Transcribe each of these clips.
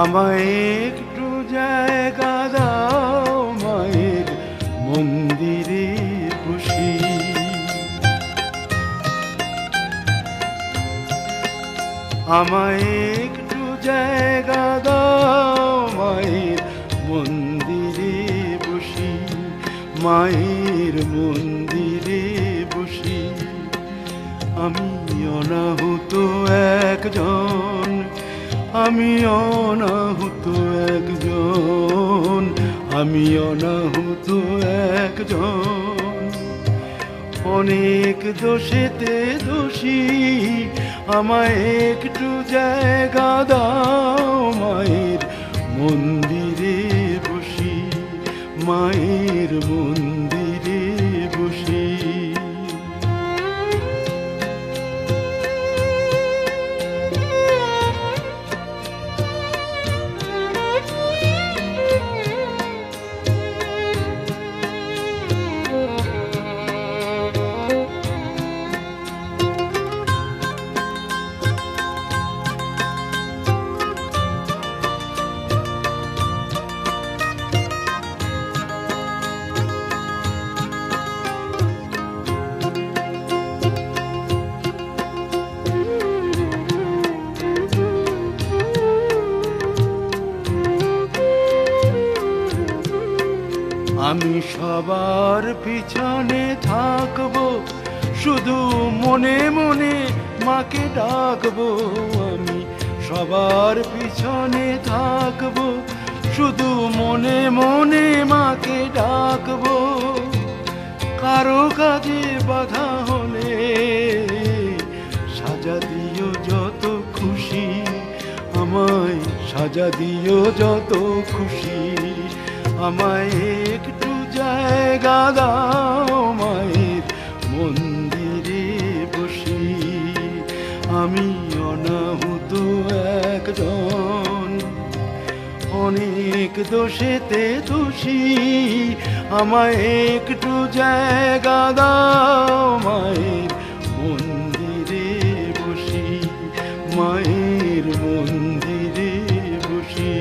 আমায় একটু জায়গা দাও মায়ের মন্দিরে বসি। আমায় একটু জায়গা দাও মায়ের মন্দিরে বসি, মায়ের মন্দিরে বসি। আমি অনাহুত একজন, আমি অনাহুত একজন, আমি অনাহুত একজন। অনেক দোষেতে দোষী, আমায় একটু জায়গা দাও মায়ের মন্দিরে বসি, মায়ের মন্দিরে বসি। আমি সবার পিছনে থাকবো, শুধু মনে মনে মাকে ডাকবো। আমি সবার পিছনে থাকবো, শুধু মনে মনে মাকে ডাকবো। কারো কাজে বাধা হলে সাজা দিও যত খুশি, আমায় সাজা দিও যত খুশি। আমায় একটু জায়গা দাও মায়ের মন্দিরে বসি। আমি অনাহুত একজন, অনেক দোষেতে দোষী। আমায় একটু জায়গা দাও মায়ের মন্দিরে বসি, মায়ের মন্দিরে বসি।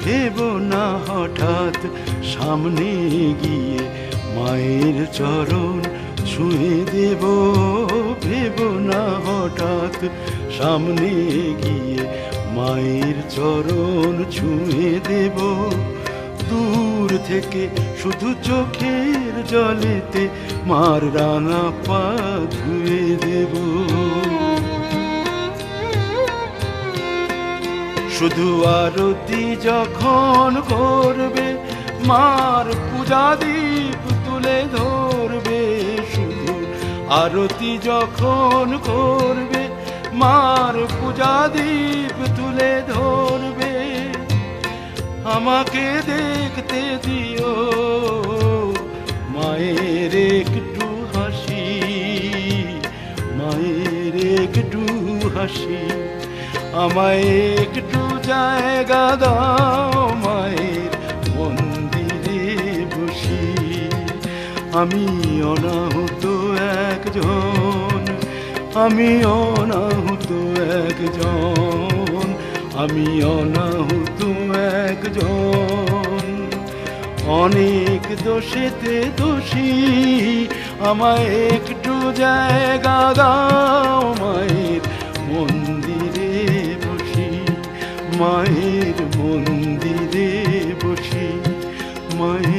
ভেবো না হঠাৎ সামনে গিয়ে মায়ের চরণ ছুঁয়ে দেব। ভেবো না হঠাৎ সামনে গিয়ে মায়ের চরণ ছুঁয়ে দেব। দূর থেকে শুধু চোখের জলেতে মার রাঙা পা ধুয়ে দেব। শুধু আরতি যখন করবে মার পূজা দীপ তুলে ধরবে। শুধু আরতি যখন করবে মার পূজা দীপ তুলে ধরবে। আমাকে দেখতে দিও মায়ের একটু হাসি, মায়ের একটু হাসি। আমায় একটু জায়গা দাও মায়ের মন্দিরে বসি। আমি অনাহুত একজন, আমি অনাহুত একজন, আমি অনাহুত একজন। অনেক দোষেতে দোষী, আমায় একটু জায়গা দাও মায়ের মন্দিরে বসি, মায়ের মন্দিরে বসি, মায়ের